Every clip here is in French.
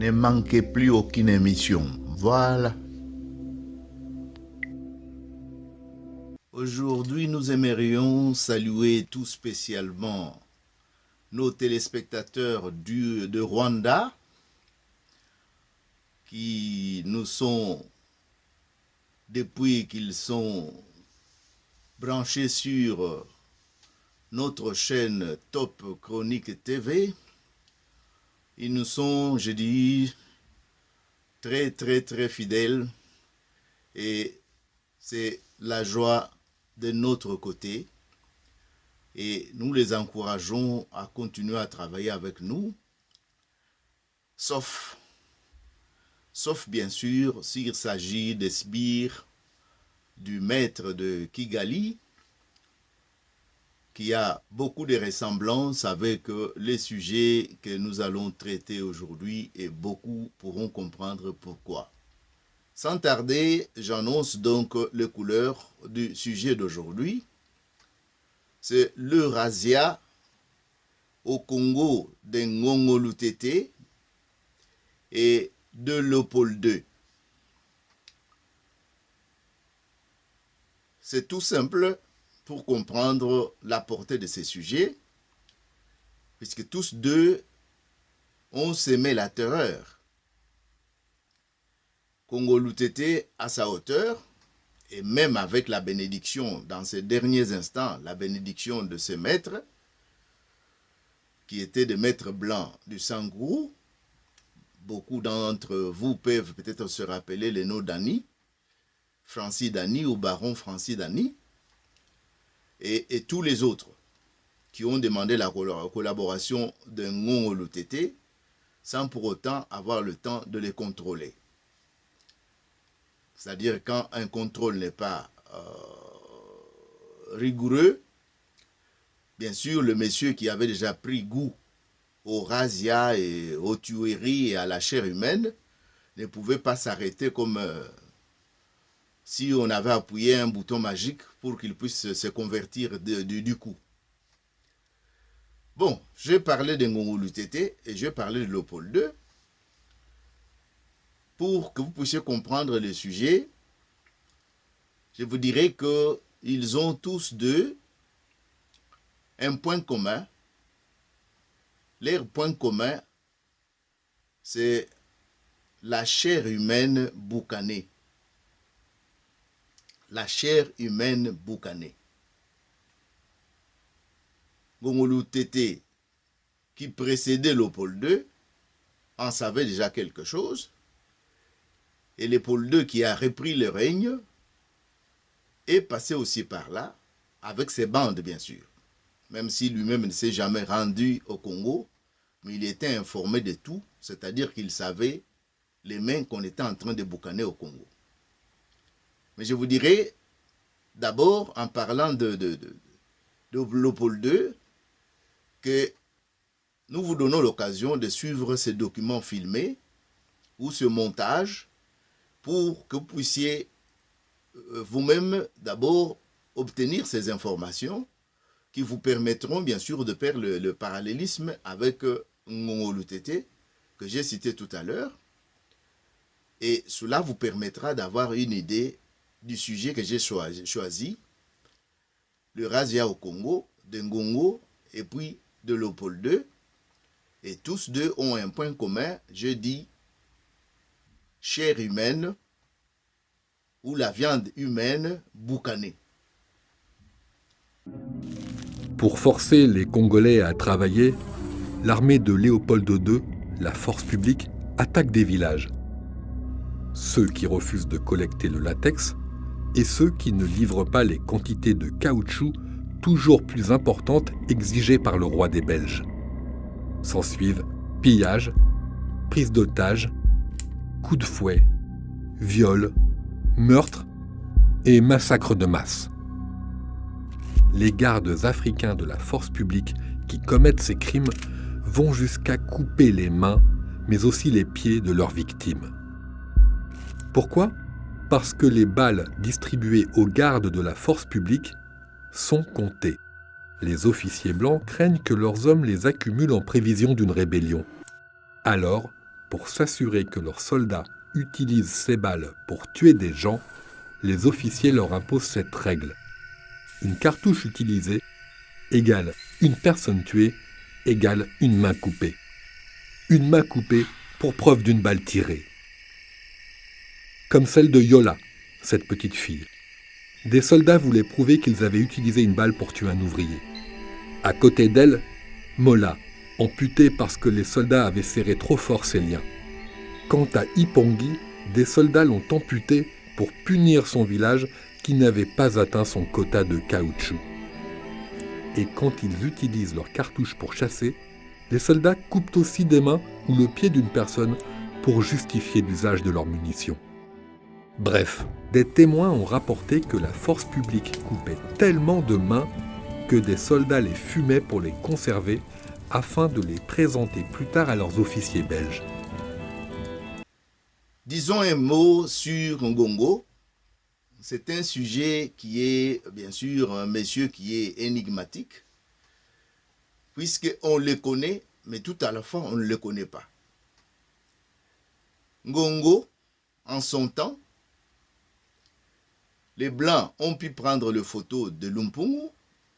Ne manquez plus aucune émission. Voilà. Aujourd'hui, nous aimerions saluer tout spécialement nos téléspectateurs de Rwanda qui nous sont, depuis qu'ils sont branchés sur notre chaîne Top Chronique TV, ils nous sont, je dis, très fidèles et c'est la joie de notre côté et nous les encourageons à continuer à travailler avec nous, sauf bien sûr s'il s'agit des sbires du maître de Kigali, qui a beaucoup de ressemblances avec les sujets que nous allons traiter aujourd'hui et beaucoup pourront comprendre pourquoi. Sans tarder, j'annonce donc les couleurs du sujet d'aujourd'hui. C'est le razzia au Congo de Ngongo Lutete et de Léopold II. C'est tout simple pour comprendre la portée de ces sujets, puisque tous deux ont semé la terreur. Congo Lutete à sa hauteur, et même avec la bénédiction, dans ces derniers instants, la bénédiction de ses maîtres, qui étaient des maîtres blancs du Sangourou. Beaucoup d'entre vous peuvent peut-être se rappeler les noms d'Ani, Francis Dani ou baron Francis Dani, et tous les autres qui ont demandé la collaboration de Ngongo Lutete sans pour autant avoir le temps de les contrôler. C'est-à-dire quand un contrôle n'est pas rigoureux, bien sûr le monsieur qui avait déjà pris goût au razzia et aux tueries et à la chair humaine ne pouvait pas s'arrêter comme si on avait appuyé un bouton magique pour qu'il puisse se convertir du coup. Bon, j'ai parlé de Ngongo Lutete et j'ai parlé de Léopold II. Pour que vous puissiez comprendre le sujet, je vous dirai qu'ils ont tous deux un point commun. Leur point commun, c'est la chair humaine boucanée. La chair humaine boucanée. Ngongo Lutete, qui précédait Léopold II, en savait déjà quelque chose. Et Léopold II, qui a repris le règne, est passé aussi par là, avec ses bandes bien sûr. Même si lui-même ne s'est jamais rendu au Congo, mais il était informé de tout, c'est-à-dire qu'il savait les mains qu'on était en train de boucaner au Congo. Mais je vous dirai, d'abord, en parlant de Léopold II, que nous vous donnons l'occasion de suivre ces documents filmés ou ce montage pour que vous puissiez vous-même d'abord obtenir ces informations qui vous permettront bien sûr de faire le parallélisme avec Ngongo Lutete que j'ai cité tout à l'heure. Et cela vous permettra d'avoir une idée du sujet que j'ai choisi, le razzia au Congo, de Ngongo et puis de Léopold II. Et tous deux ont un point commun, je dis chair humaine ou la viande humaine boucanée. Pour forcer les Congolais à travailler, l'armée de Léopold II, la force publique, attaque des villages. Ceux qui refusent de collecter le latex et ceux qui ne livrent pas les quantités de caoutchouc toujours plus importantes exigées par le roi des Belges. S'ensuivent pillages, prise d'otages, coups de fouet, viols, meurtres et massacres de masse. Les gardes africains de la force publique qui commettent ces crimes vont jusqu'à couper les mains, mais aussi les pieds de leurs victimes. Pourquoi ? Parce que les balles distribuées aux gardes de la force publique sont comptées. Les officiers blancs craignent que leurs hommes les accumulent en prévision d'une rébellion. Alors, pour s'assurer que leurs soldats utilisent ces balles pour tuer des gens, les officiers leur imposent cette règle. Une cartouche utilisée égale une personne tuée égale une main coupée. Une main coupée pour preuve d'une balle tirée. Comme celle de Yola, cette petite fille. Des soldats voulaient prouver qu'ils avaient utilisé une balle pour tuer un ouvrier. À côté d'elle, Mola, amputée parce que les soldats avaient serré trop fort ses liens. Quant à Ipongi, des soldats l'ont amputée pour punir son village qui n'avait pas atteint son quota de caoutchouc. Et quand ils utilisent leurs cartouches pour chasser, les soldats coupent aussi des mains ou le pied d'une personne pour justifier l'usage de leurs munitions. Bref, des témoins ont rapporté que la force publique coupait tellement de mains que des soldats les fumaient pour les conserver afin de les présenter plus tard à leurs officiers belges. Disons un mot sur Ngongo. C'est un sujet qui est, bien sûr, un monsieur qui est énigmatique, puisqu'on le connaît, mais tout à la fois, on ne le connaît pas. Ngongo, en son temps, les Blancs ont pu prendre le photo de Lumpungu,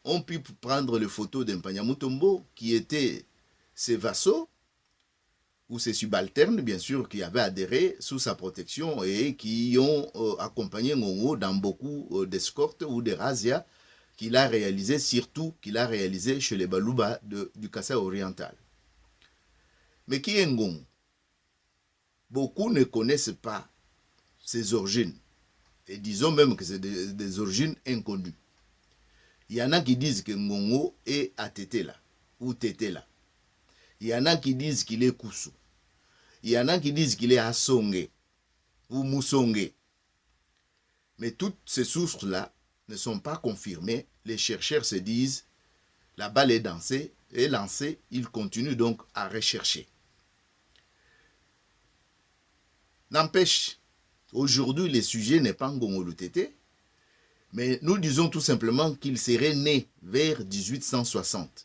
ont pu prendre le photo d'Mpanya-Mutombo, qui étaient ses vassaux, ou ses subalternes, bien sûr, qui avaient adhéré sous sa protection et qui ont accompagné Ngongo dans beaucoup d'escortes ou de razzias qu'il a réalisé, surtout qu'il a réalisé chez les Baluba du Kassai oriental. Mais qui est Ngongo? Beaucoup ne connaissent pas ses origines. Et disons même que c'est des origines inconnues. Il y en a qui disent que Ngongo est à Tétéla, ou Tétéla. Il y en a qui disent qu'il est Koussou. Il y en a qui disent qu'il est à Songé ou Moussongé. Mais toutes ces sources-là ne sont pas confirmées. Les chercheurs se disent, la balle est lancée, ils continuent donc à rechercher. N'empêche, aujourd'hui, le sujet n'est pas Ngongo Lutete, mais nous disons tout simplement qu'il serait né vers 1860.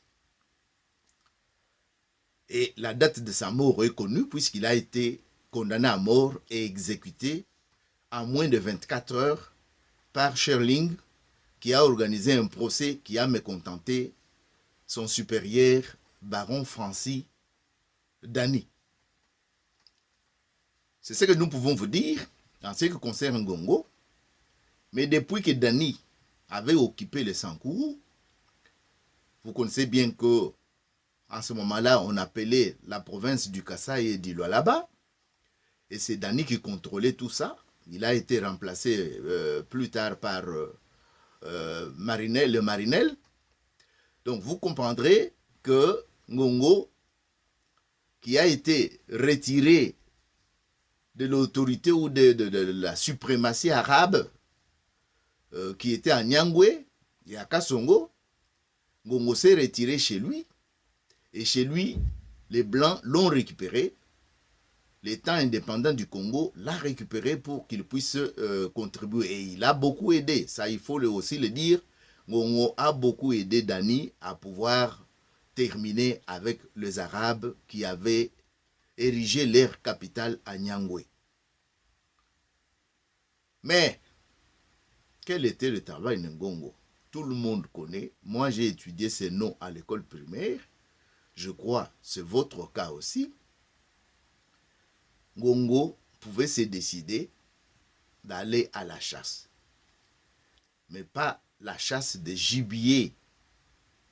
Et la date de sa mort est connue puisqu'il a été condamné à mort et exécuté en moins de 24 heures par Scherling, qui a organisé un procès qui a mécontenté son supérieur, baron Francis Dany. C'est ce que nous pouvons vous dire en ce qui concerne Ngongo. Mais depuis que Dany avait occupé le Sankourou, vous connaissez bien que en ce moment-là, on appelait la province du Kassai et du Lualaba. Et c'est Dany qui contrôlait tout ça. Il a été remplacé plus tard par le Marinel. Donc vous comprendrez que Ngongo, qui a été retiré de l'autorité ou de la suprématie arabe, qui était à Nyangwe et à Kasongo, Ngongo s'est retiré chez lui. Et chez lui, les Blancs l'ont récupéré. L'État indépendant du Congo l'a récupéré pour qu'il puisse contribuer. Et il a beaucoup aidé. Ça, il faut aussi le dire. Ngongo a beaucoup aidé Dany à pouvoir terminer avec les Arabes qui avaient érigé leur capitale à Nyangwe. Mais, quel était le travail de Ngongo? Tout le monde connaît. Moi, j'ai étudié ces noms à l'école primaire. Je crois que c'est votre cas aussi. Ngongo pouvait se décider d'aller à la chasse. Mais pas la chasse des gibiers,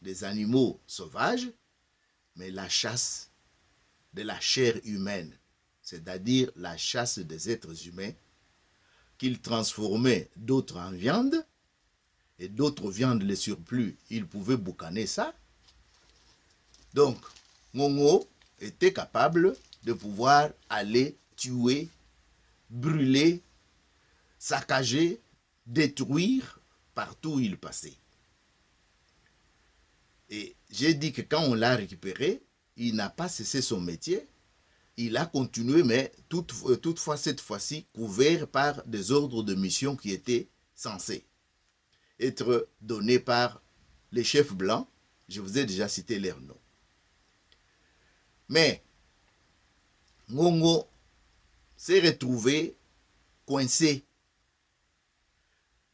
des animaux sauvages, mais la chasse de la chair humaine, c'est-à-dire la chasse des êtres humains, qu'il transformait d'autres en viande, et d'autres viandes, les surplus, il pouvait boucaner ça. Donc, Ngongo était capable de pouvoir aller tuer, brûler, saccager, détruire partout où il passait. Et j'ai dit que quand on l'a récupéré, il n'a pas cessé son métier. Il a continué, mais toutefois cette fois-ci, couvert par des ordres de mission qui étaient censés être donnés par les chefs blancs. Je vous ai déjà cité leurs noms. Mais Ngongo s'est retrouvé coincé.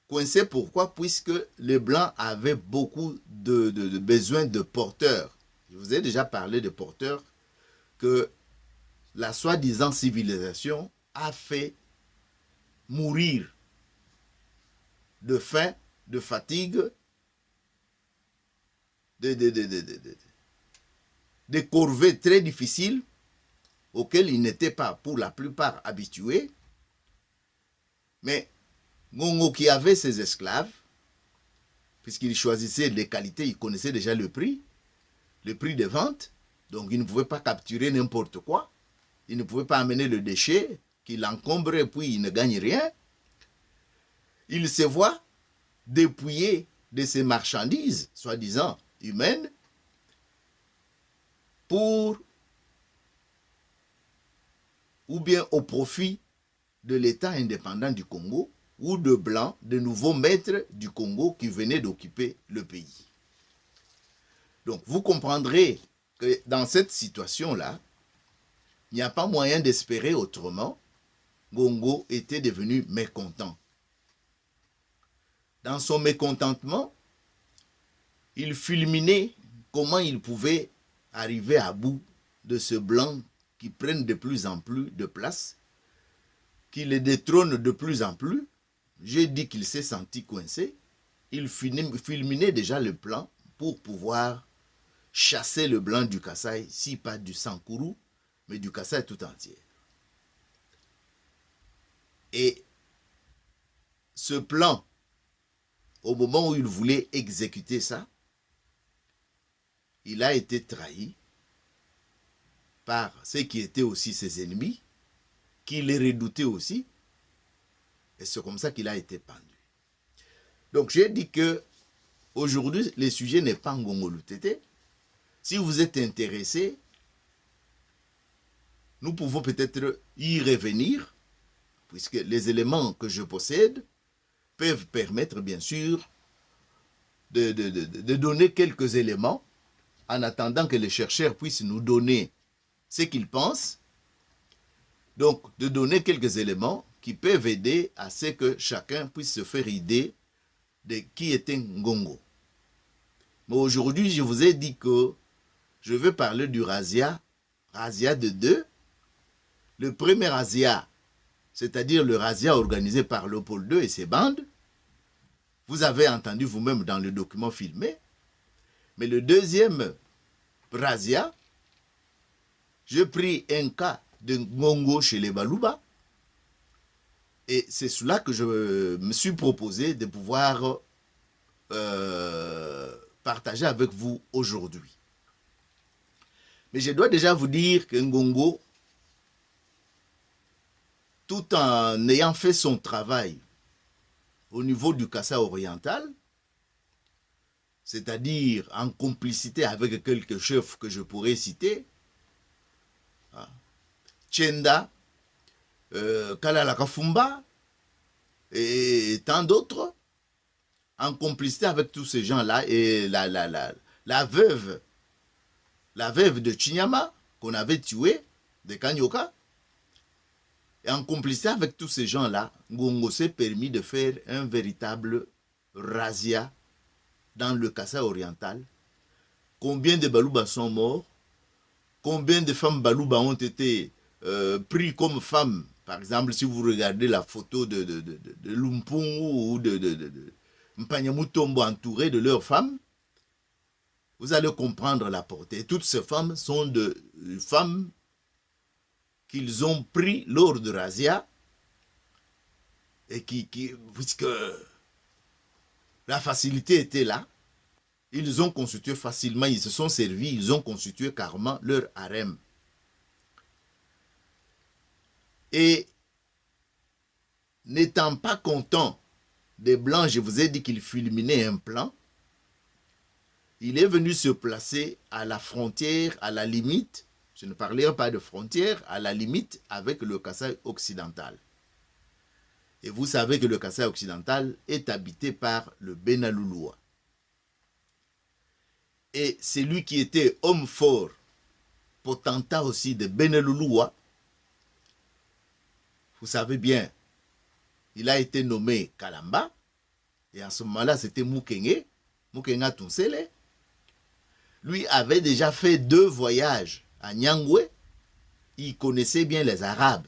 Coincé pourquoi? Puisque les Blancs avaient beaucoup de besoin de porteurs. Je vous ai déjà parlé de porteurs que la soi-disant civilisation a fait mourir de faim, de fatigue, de corvées très difficiles auxquelles ils n'étaient pas pour la plupart habitués. Mais Ngongo qui avait ses esclaves, puisqu'il choisissait les qualités, il connaissait déjà le prix de vente, donc il ne pouvait pas capturer n'importe quoi, il ne pouvait pas amener le déchet qui l'encombre et puis il ne gagne rien. Il se voit dépouillé de ses marchandises, soi-disant humaines, pour ou bien au profit de l'État indépendant du Congo ou de Blancs, de nouveaux maîtres du Congo qui venaient d'occuper le pays. Donc vous comprendrez que dans cette situation-là, il n'y a pas moyen d'espérer autrement. Ngongo était devenu mécontent. Dans son mécontentement, il fulminait comment il pouvait arriver à bout de ce Blanc qui prenne de plus en plus de place, qui le détrône de plus en plus. J'ai dit qu'il s'est senti coincé. Il fulminait déjà le plan pour pouvoir chasser le Blanc du Kasaï, si pas du Sankourou, mais du Kasaï tout entier. Et ce plan, au moment où il voulait exécuter ça, il a été trahi par ceux qui étaient aussi ses ennemis, qui les redoutaient aussi, et c'est comme ça qu'il a été pendu. Donc j'ai dit que aujourd'hui, le sujet n'est pas Ngongo Lutete. Si vous êtes intéressé, nous pouvons peut-être y revenir, puisque les éléments que je possède peuvent permettre, bien sûr, de donner quelques éléments en attendant que les chercheurs puissent nous donner ce qu'ils pensent. Donc, de donner quelques éléments qui peuvent aider à ce que chacun puisse se faire idée de qui était Ngongo. Mais aujourd'hui, je vous ai dit que je vais parler du razzia de 2. Le premier razzia, c'est-à-dire le razzia organisé par Léopold II et ses bandes, vous avez entendu vous-même dans le document filmé. Mais le deuxième razzia, j'ai pris un cas de Ngongo chez les Baluba, et c'est cela que je me suis proposé de pouvoir partager avec vous aujourd'hui. Mais je dois déjà vous dire que Ngongo, tout en ayant fait son travail au niveau du Kasaï oriental, c'est-à-dire en complicité avec quelques chefs que je pourrais citer, Tchenda, Kalala Kafumba et tant d'autres, en complicité avec tous ces gens-là, et la veuve de Chinyama, qu'on avait tuée, de Kanyoka, et en complicité avec tous ces gens-là, Ngongo s'est permis de faire un véritable razzia dans le Kasaï oriental. Combien de Baluba sont morts? Combien de femmes Baluba ont été pris comme femmes? Par exemple, si vous regardez la photo de Lumpung ou de Mpanyamutombo entourés de leurs femmes, vous allez comprendre la portée. Toutes ces femmes sont des femmes qu'ils ont pris lors de razzia et puisque la facilité était là, ils ont constitué facilement, ils se sont servis, ils ont constitué carrément leur harem. Et n'étant pas content des Blancs, je vous ai dit qu'il fulminait un plan, il est venu se placer à la frontière, à la limite, je ne parlerai pas de frontière, à la limite avec le Kasaï occidental. Et vous savez que le Kasaï occidental est habité par le Benalulua. Et c'est lui qui était homme fort, potentat aussi de Benalulua, vous savez bien, il a été nommé Kalamba, et en ce moment-là, c'était Mukenga Tunsele. Lui avait déjà fait 2 voyages à Nyangwe. Il connaissait bien les Arabes.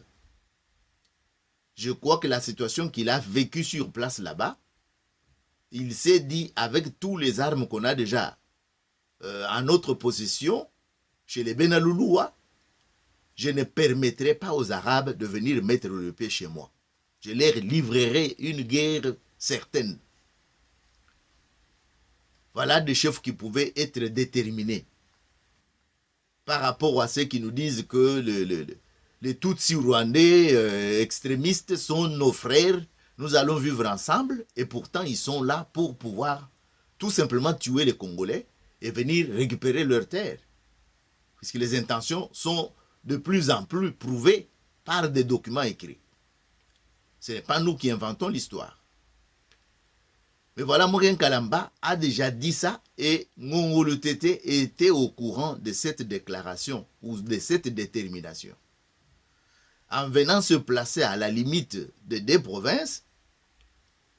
Je crois que la situation qu'il a vécue sur place là-bas, il s'est dit, avec tous les armes qu'on a déjà en notre possession, chez les Benalouloua, je ne permettrai pas aux Arabes de venir mettre le pied chez moi. Je leur livrerai une guerre certaine. Voilà des chefs qui pouvaient être déterminés. Par rapport à ceux qui nous disent que les Tutsis rwandais extrémistes sont nos frères, nous allons vivre ensemble, et pourtant ils sont là pour pouvoir tout simplement tuer les Congolais et venir récupérer leurs terres. Puisque les intentions sont de plus en plus prouvées par des documents écrits. Ce n'est pas nous qui inventons l'histoire. Mais voilà, Mogen Kalamba a déjà dit ça et Ngongolo Tété était au courant de cette déclaration ou de cette détermination. En venant se placer à la limite de 2 provinces,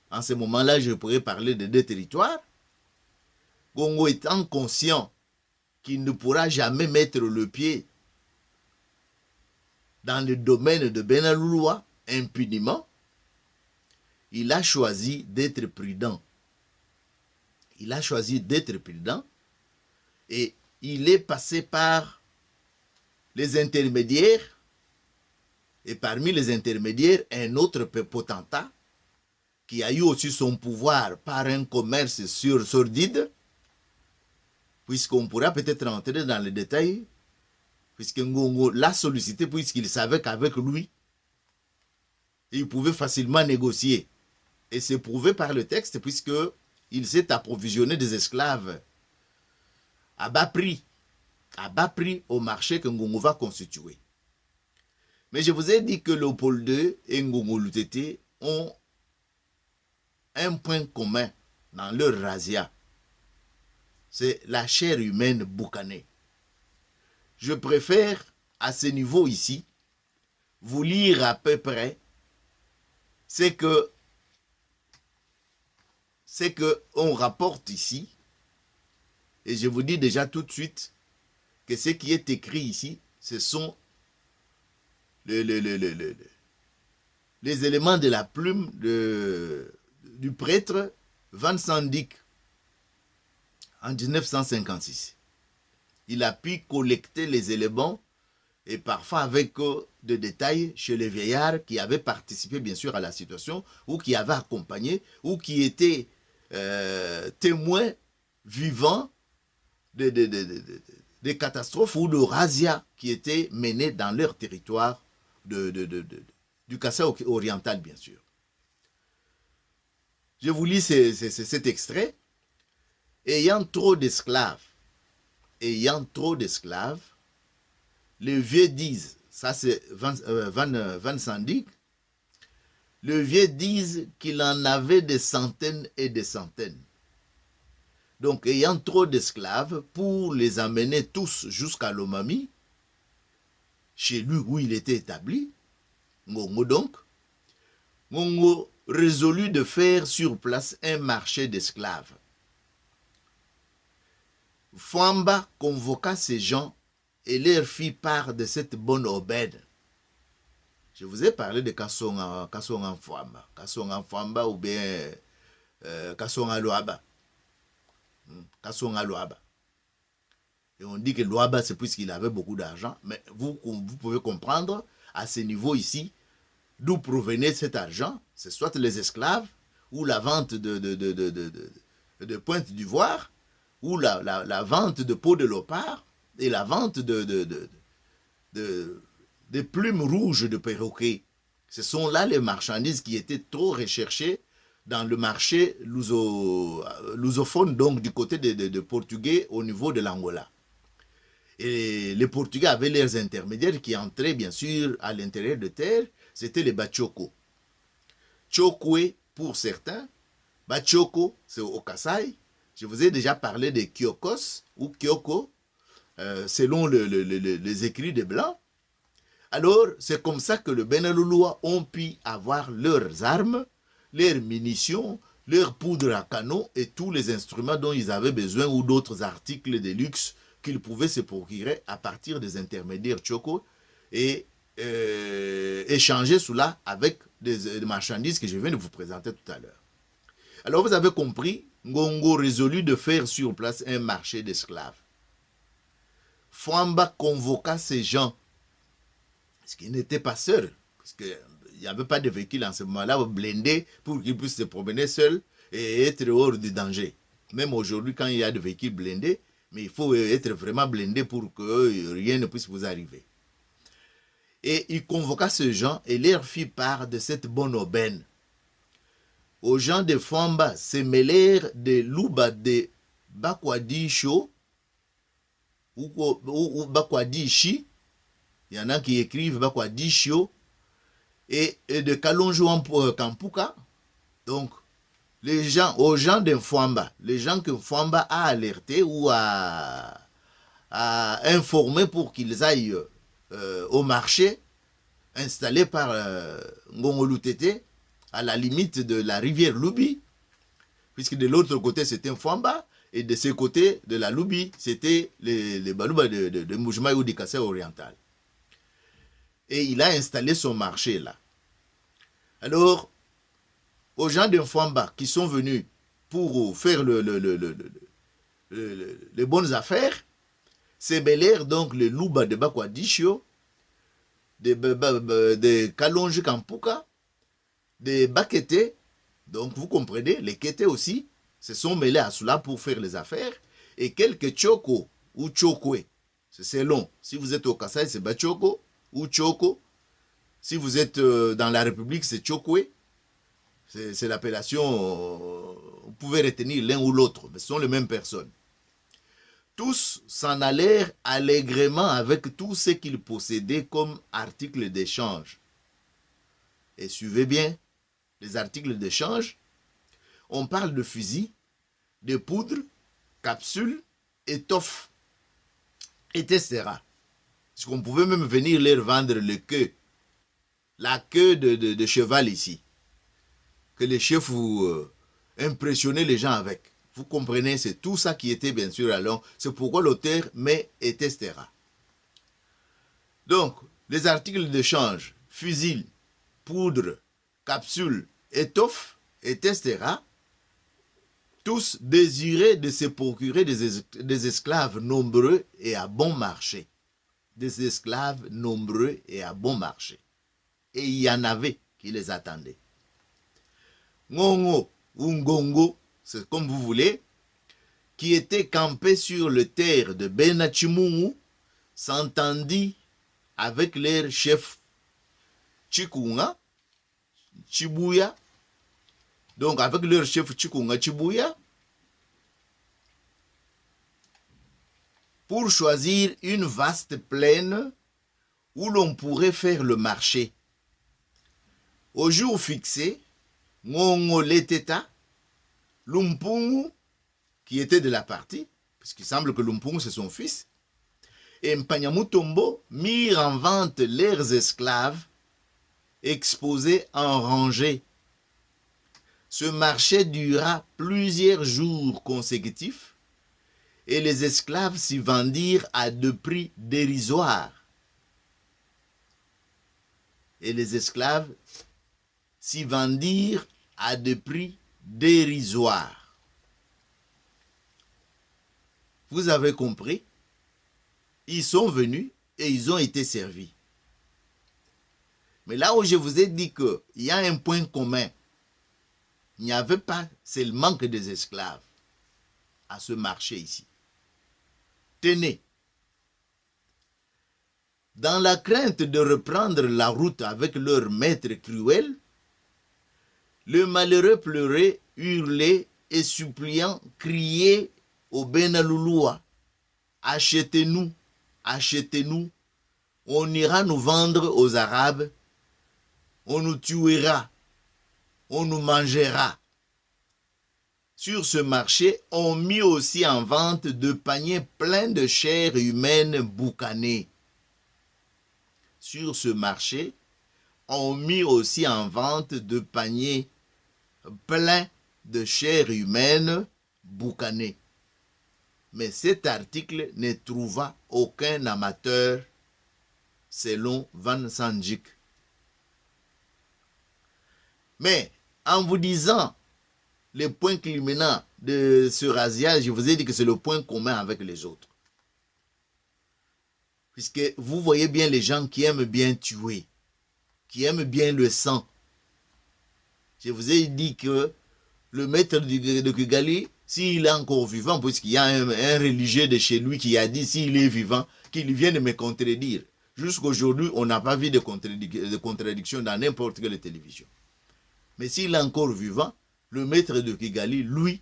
en ce moment-là, je pourrais parler de 2 territoires, Congo étant conscient qu'il ne pourra jamais mettre le pied dans le domaine de Benalouloua impunément, il a choisi d'être prudent. Il a choisi d'être prudent et il est passé par les intermédiaires et parmi les intermédiaires, un autre potentat qui a eu aussi son pouvoir par un commerce sordide, puisqu'on pourra peut-être rentrer dans les détails, puisque Ngongo l'a sollicité puisqu'il savait qu'avec lui, il pouvait facilement négocier. Et c'est prouvé par le texte puisqu'il s'est approvisionné des esclaves à bas prix au marché que Ngongo va constituer. Mais je vous ai dit que Léopold II et Ngongolo Tété ont un point commun dans leur razzia. C'est la chair humaine boucanée. Je préfère, à ce niveau ici, vous lire à peu près ce qu'on rapporte ici. Et je vous dis déjà tout de suite que ce qui est écrit ici, ce sont les éléments de la plume du prêtre Van Sandyck en 1956. Il a pu collecter les éléments et parfois avec des détails chez les vieillards qui avaient participé bien sûr à la situation ou qui avaient accompagné ou qui étaient témoins vivants des catastrophes ou de razzias qui étaient menées dans leur territoire du Kassai oriental bien sûr. Je vous lis cet extrait. Ayant trop d'esclaves, les vieux disent, ça c'est Van Sandyck, les vieux disent qu'il en avait des centaines et des centaines. Donc, ayant trop d'esclaves, pour les amener tous jusqu'à Lomami, chez lui où il était établi, Ngongo donc, Ngongo résolut de faire sur place un marché d'esclaves. Fwamba convoqua ces gens et leur fit part de cette bonne aubaine. Je vous ai parlé de Kasonga Fwamba ou bien Kasonga Luaba. Kasonga Luaba. Et on dit que Luaba, c'est puisqu'il avait beaucoup d'argent, mais vous pouvez comprendre à ce niveau ici d'où provenait cet argent. C'est soit les esclaves ou la vente de pointe d'ivoire, ou la vente de peau de léopard et la vente de plumes rouges de perroquet. Ce sont là les marchandises qui étaient trop recherchées dans le marché lusophone, donc du côté des Portugais au niveau de l'Angola. Et les Portugais avaient leurs intermédiaires qui entraient bien sûr à l'intérieur de terre, c'était les Bachoko. Chokwe pour certains, Bachoko c'est au Kassai. Je vous ai déjà parlé de Kyokos ou Kyoko, selon les écrits des Blancs. Alors, c'est comme ça que les Benaluluwa ont pu avoir leurs armes, leurs munitions, leurs poudres à canon et tous les instruments dont ils avaient besoin ou d'autres articles de luxe qu'ils pouvaient se procurer à partir des intermédiaires Tchoko et échanger cela avec des marchandises que je viens de vous présenter tout à l'heure. Alors vous avez compris, Ngongo résolut de faire sur place un marché d'esclaves. Fwamba convoqua ces gens, parce qu'ils n'étaient pas seuls, parce qu'il n'y avait pas de véhicule en ce moment-là blindé pour qu'ils puissent se promener seuls et être hors du danger. Même aujourd'hui, quand il y a des véhicules blindés, mais il faut être vraiment blindé pour que rien ne puisse vous arriver. Et il convoqua ces gens et leur fit part de cette bonne aubaine. Aux gens de Fwamba se mêlèrent de Luba de Bakwadisho ou Bakwadishi, il y en a qui écrivent Bakwadisho, et de Kalonjo Kampuka. Donc, aux gens de Fwamba, les gens que Fwamba a alertés ou a informés pour qu'ils aillent au marché installé par Ngongolutete à la limite de la rivière Lubi, puisque de l'autre côté c'était Fwamba et de ce côté de la Lubi c'était les Baluba de Mujima ou du Kassai oriental. Et il a installé son marché là. Alors, aux gens de Fwamba qui sont venus pour faire les bonnes affaires, c'est Belair, donc le Luba de Bakwadisho, de Kalonji Kampuka, de Bakete, donc vous comprenez, les Kete aussi, se sont mêlés à cela pour faire les affaires, et quelques Tchoko ou Tchokwe, c'est selon, si vous êtes au Kassai, c'est Bachoko ou Tchoko, si vous êtes dans la République, c'est Tchokwe, c'est l'appellation, vous pouvez retenir l'un ou l'autre, mais ce sont les mêmes personnes. Tous s'en allèrent allègrement avec tout ce qu'ils possédaient comme articles d'échange. Et suivez bien, les articles d'échange, on parle de fusils, de poudre, capsules, étoffes, etc. Parce qu'on pouvait même venir leur vendre la queue de cheval ici, que les chefs impressionnaient les gens avec. Vous comprenez, c'est tout ça qui était bien sûr alors. C'est pourquoi l'auteur met etc. Donc, les articles d'échange, fusils, poudre, capsules, étoffes, etc. Tous désiraient de se procurer des esclaves nombreux et à bon marché. Des esclaves nombreux et à bon marché. Et il y en avait qui les attendaient. Ngongo ou Ngongo, c'est comme vous voulez, qui était campé sur le terre de Benachimungu, s'entendit avec leur chef Chikunga, Chibuya, donc avec leur chef Chikunga, Chibuya, pour choisir une vaste plaine où l'on pourrait faire le marché. Au jour fixé, Ngongo Leteta, Lumpungu, qui était de la partie, puisqu'il semble que Lumpungu c'est son fils, et Mpanyamutombo mirent en vente leurs esclaves exposés en rangée. Ce marché dura plusieurs jours consécutifs et les esclaves s'y vendirent à de prix dérisoires. Et les esclaves s'y vendirent à de prix dérisoires. Vous avez compris? Ils sont venus et ils ont été servis. Mais là où je vous ai dit qu'il y a un point commun, il n'y avait pas seulement que des esclaves à ce marché ici. Tenez, dans la crainte de reprendre la route avec leur maître cruel, le malheureux pleurait, hurlait et suppliant, criait au Benaluluwa, achetez-nous, achetez-nous, on ira nous vendre aux Arabes, on nous tuera, on nous mangera. Sur ce marché, on mit aussi en vente de paniers pleins de chair humaine boucanée. sur ce marché ont mis aussi en vente de paniers pleins de chair humaine boucanée. Mais cet article ne trouva aucun amateur selon Van Sanjik. Mais en vous disant les points culminants de ce razziage, je vous ai dit que c'est le point commun avec les autres. Puisque vous voyez bien les gens qui aiment bien tuer, qui aiment bien le sang. Je vous ai dit que le maître de Kigali, s'il est encore vivant, puisqu'il y a un religieux de chez lui qui a dit s'il est vivant, qu'il vienne me contredire. Jusqu'aujourd'hui, on n'a pas vu de contradiction dans n'importe quelle télévision. Mais s'il est encore vivant, le maître de Kigali, lui,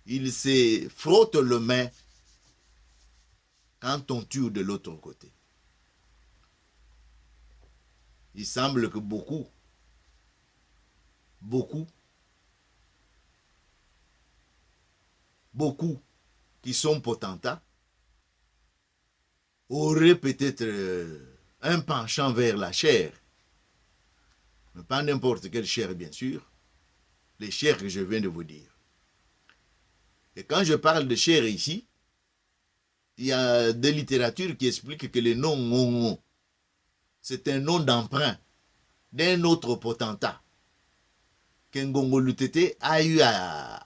il se frotte le main quand on tue de l'autre côté. Il semble que beaucoup qui sont potentats auraient peut-être un penchant vers la chair. Mais pas n'importe quelle chair, bien sûr. Les chairs que je viens de vous dire. Et quand je parle de chair ici, il y a des littératures qui expliquent que le nom Ngongo, c'est un nom d'emprunt d'un autre potentat que Ngongo Lutete a eu à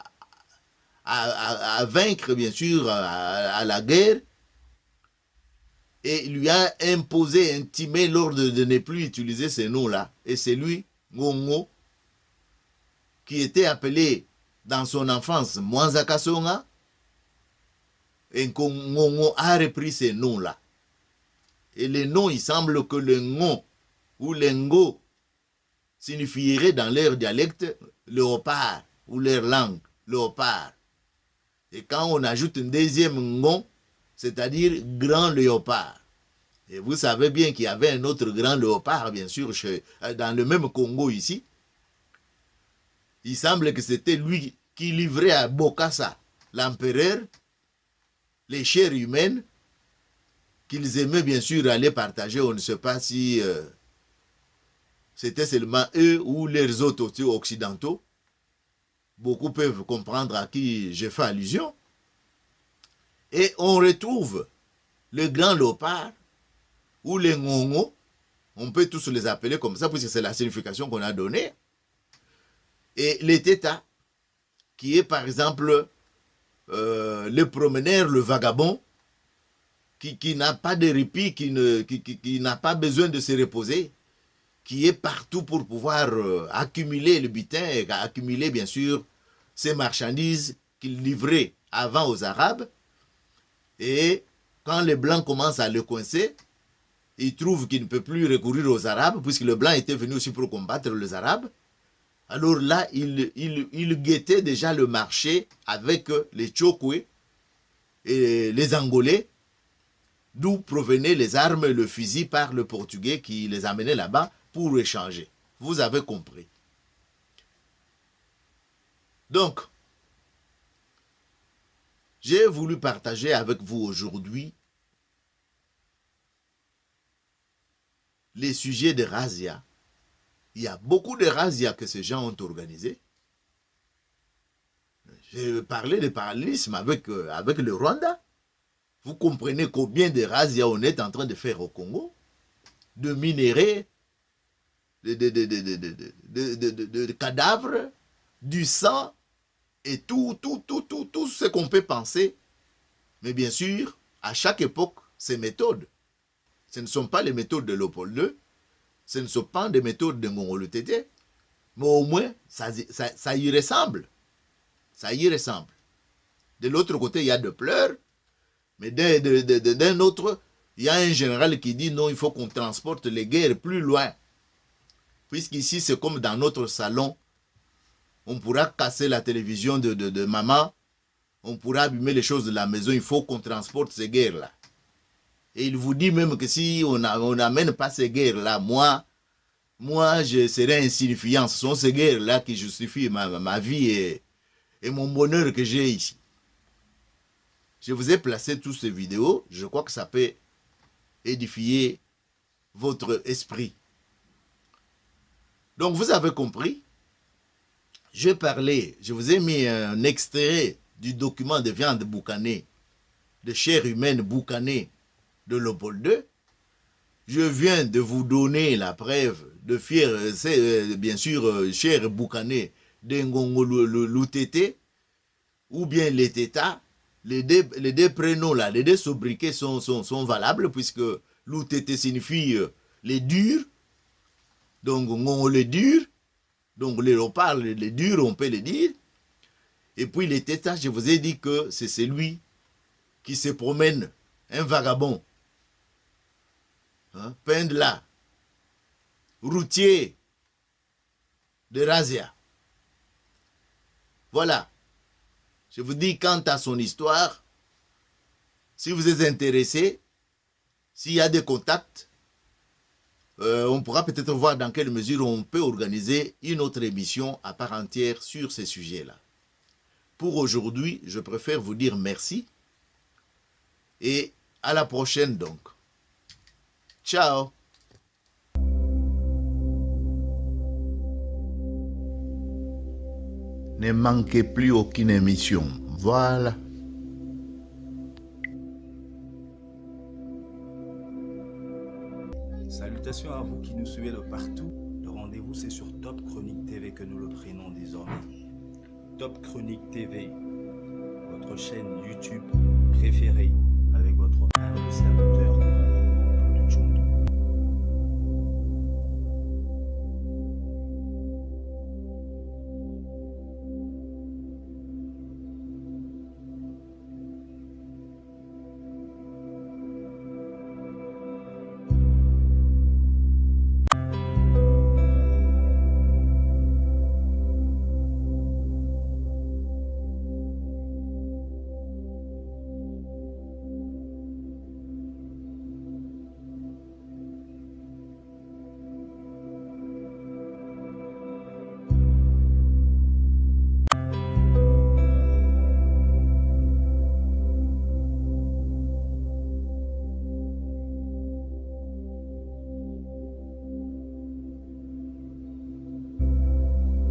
vaincre, bien sûr, à la guerre, et lui a imposé, intimé l'ordre de ne plus utiliser ces noms-là. Et c'est lui, Ngongo, qui était appelé dans son enfance Mwanza Kasonga, et Ngongo a repris ces noms-là. Et les noms, il semble que le Ngo ou le Ngo signifierait dans leur dialecte léopard ou leur langue, léopard. Et quand on ajoute un deuxième Ngo, c'est-à-dire grand léopard. Et vous savez bien qu'il y avait un autre grand léopard, bien sûr, dans le même Congo ici. Il semble que c'était lui qui livrait à Bokassa, l'empereur, les chairs humaines qu'ils aimaient bien sûr aller partager. On ne sait pas si c'était seulement eux ou les autres occidentaux. Beaucoup peuvent comprendre à qui je fais allusion. Et on retrouve le grand léopard ou les Ngongo, on peut tous les appeler comme ça, puisque c'est la signification qu'on a donnée. Et les Tétas, qui est par exemple le promeneur, le vagabond, qui n'a pas de répit, qui n'a pas besoin de se reposer, qui est partout pour pouvoir accumuler le butin et accumuler bien sûr ces marchandises qu'il livrait avant aux Arabes. Et quand les Blancs commencent à le coincer, il trouve qu'il ne peut plus recourir aux Arabes, puisque le Blanc était venu aussi pour combattre les Arabes. Alors là, il guettait déjà le marché avec les Tchokwe et les Angolais, d'où provenaient les armes et le fusil par le Portugais qui les amenait là-bas pour échanger. Vous avez compris. Donc, j'ai voulu partager avec vous aujourd'hui les sujets de razzia. Il y a beaucoup de razzias que ces gens ont organisés. J'ai parlé de parallélisme avec le Rwanda. Vous comprenez combien de razzias on est en train de faire au Congo, de minerais, de cadavres, du sang et tout ce qu'on peut penser. Mais bien sûr, à chaque époque, ces méthodes, ce ne sont pas les méthodes de Léopold II, ce ne sont pas des méthodes de Ngongo Lutete, mais au moins, ça y ressemble. Ça y ressemble. De l'autre côté, il y a de pleurs, mais d'un autre, il y a un général qui dit non, il faut qu'on transporte les guerres plus loin. Puisqu'ici, c'est comme dans notre salon, on pourra casser la télévision de maman, on pourra abîmer les choses de la maison, il faut qu'on transporte ces guerres-là. Et il vous dit même que si on n'amène pas ces guerres-là, moi, je serai insignifiant. Ce sont ces guerres-là qui justifient ma vie et mon bonheur que j'ai ici. Je vous ai placé toutes ces vidéos. Je crois que ça peut édifier votre esprit. Donc vous avez compris, je vous ai mis un extrait du document de viande boucanée, de chair humaine boucanée de Léopold II. Je viens de vous donner la preuve de bien sûr chair boucanée de Ngongo Lutete, ou bien les Teta. Les deux prénoms là, les deux sobriquets sont valables, puisque Lutete signifie les durs, donc Ngongo les durs, donc les léopards, les durs, on peut les dire. Et puis les Teta, je vous ai dit que c'est celui qui se promène, un vagabond, hein, pendla, routier de Razia. Voilà. Je vous dis, quant à son histoire, si vous êtes intéressé, s'il y a des contacts, on pourra peut-être voir dans quelle mesure on peut organiser une autre émission à part entière sur ces sujets-là. Pour aujourd'hui, je préfère vous dire merci et à la prochaine donc. Ciao. Ne manquez plus aucune émission. Voilà. Salutations à vous qui nous suivez de partout. Le rendez-vous, c'est sur Top Chronique TV que nous le prenons désormais. Top Chronique TV, votre chaîne YouTube préférée, avec votre humble serviteur, Doudou Tchondo.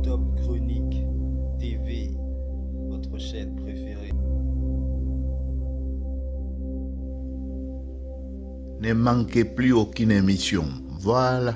Top Chronique TV, votre chaîne préférée. Ne manquez plus aucune émission. Voilà.